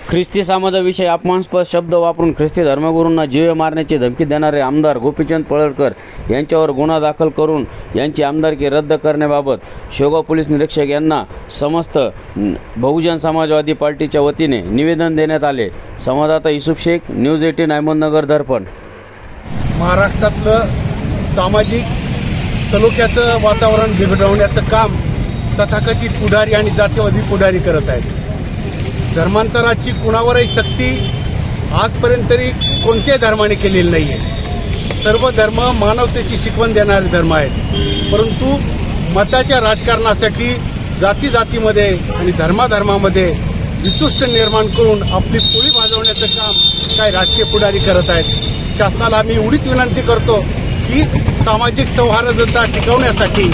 ख्रिस्ती समाजाविषयी अपमानास्पद शब्द वापरून ख्रिस्ती धर्मगुरूंना जीवे मारण्याची धमकी देणारे आमदार गोपीचंद पळळकर यांच्यावर गुन्हा दाखल करून यांची आमदारकी रद्द करण्याबाबत शेवगाव पोलीस निरीक्षक यांना समस्त बहुजन समाजवादी पार्टीच्या वतीने निवेदन देण्यात आले। संवाददाता युसुफ शेख, न्यूज 18 अहमदनगर दर्पण। महाराष्ट्रातलं सामाजिक सलोख्याचं वातावरण बिघडवण्याचं काम तथाकथित पुढारी आणि जातीवादी पुढारी करत आहेत। धर्मांतराची कुणावरही सक्ती आजपर्यंत तरी कोणत्याही धर्माने केलेली नाही आहे। सर्व धर्म मानवतेची शिकवण देणारे धर्म आहेत, परंतु मताच्या राजकारणासाठी जाती जातीमध्ये आणि धर्माधर्मामध्ये वितुष्ट निर्माण करून आपली पोळी भाजवण्याचं काम काही राजकीय पुढारी करत आहेत। शासनाला आम्ही एवढीच विनंती करतो की सामाजिक सौहार्दता टिकवण्यासाठी,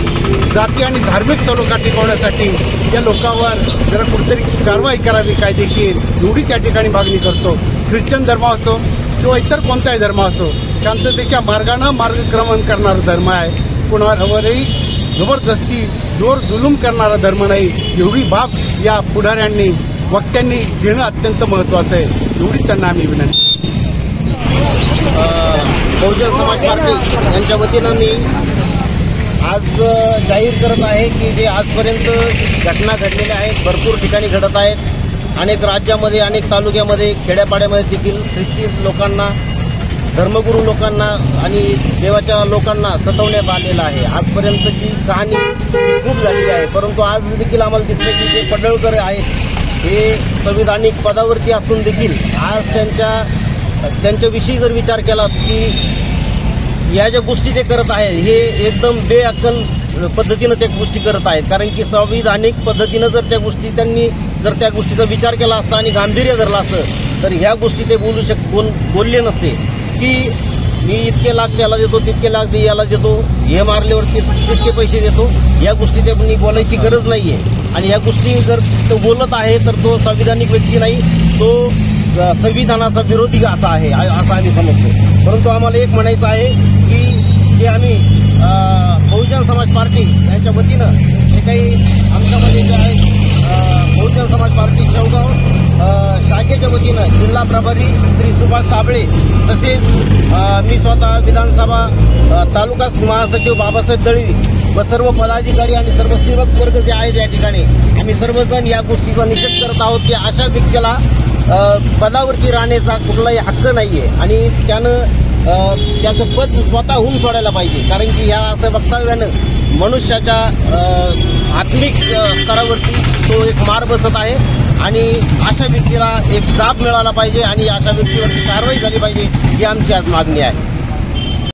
जाती आणि धार्मिक सलोखा टिकवण्यासाठी या लोकांवर जरा कुठेतरी कारवाई करावी कायदेशीर, एवढीच या ठिकाणी मागणी करतो। ख्रिश्चन धर्म असो किंवा इतर कोणताही धर्म असो, शांततेच्या मार्गानं मार्गक्रमण करणारा धर्म आहे। कुणावरही जबरदस्ती जोर जुलूम करणारा धर्म नाही, एवढी बाब या पुढाऱ्यांनी वक्त्यांनी घेणं अत्यंत महत्त्वाचं आहे, एवढी त्यांना आम्ही विनंती। बहुजन समाज पार्टी यांच्या वतीनं मी आज जाहीर करत आहे की जे आजपर्यंत घटना घडलेल्या आहेत, भरपूर ठिकाणी घडत आहेत। अनेक राज्यामध्ये, अनेक तालुक्यामध्ये, खेड्यापाड्यामध्ये देखील ख्रिस्ती लोकांना, धर्मगुरू लोकांना आणि देवाच्या लोकांना सतवण्यात आलेलं आहे। आजपर्यंतची कहाणी खूप झालेली आहे, परंतु आज देखील आम्हाला दिसते की जे पडळकर आहेत हे संविधानिक पदावरती असून देखील आज त्यांच्याविषयी जर विचार केला की या ज्या गोष्टी ते करत आहेत हे एकदम बेअक्कल पद्धतीनं त्या गोष्टी करत आहेत। कारण की संविधानिक पद्धतीनं जर त्या गोष्टीचा विचार केला असता आणि गांभीर्य धरलं असतं तर ह्या गोष्टी ते बोलले नसते की मी इतके लाख त्याला देतो, तितके लाख याला देतो, हे मारल्यावरती तितके पैसे देतो। या गोष्टी त्यांनी बोलायची गरज नाहीये आणि या गोष्टी जर तो बोलत आहे तर तो संविधानिक व्यक्ती नाही, तो संविधानाचा विरोधी असा आहे असं आम्ही समजतो। परंतु आम्हाला एक म्हणायचं आहे की जे आम्ही बहुजन समाज पार्टी यांच्या वतीनं जे काही आमच्यामध्ये जे आहे बहुजन समाज पार्टी शेवगाव शाखेच्या वतीनं जिल्हा प्रभारी श्री सुभाष साबळे, तसेच मी स्वतः विधानसभा तालुका महासचिव बाबासाहेब दळवी व सर्व पदाधिकारी आणि सर्व सेवक वर्ग जे आहेत या ठिकाणी आम्ही सर्वजण या गोष्टीचा निषेध करत आहोत की अशा व्यक्तीला पदावरती राहण्याचा कुठलाही हक्क नाहीये आणि त्याचं पद स्वतःहून सोडायला पाहिजे। कारण की ह्या असं वक्तव्यानं मनुष्याच्या आत्मिक स्तरावरती तो एक मार बसत आहे आणि अशा व्यक्तीला एक जाब मिळाला पाहिजे आणि अशा व्यक्तीवरती कारवाई झाली पाहिजे ही आमची आज मागणी आहे।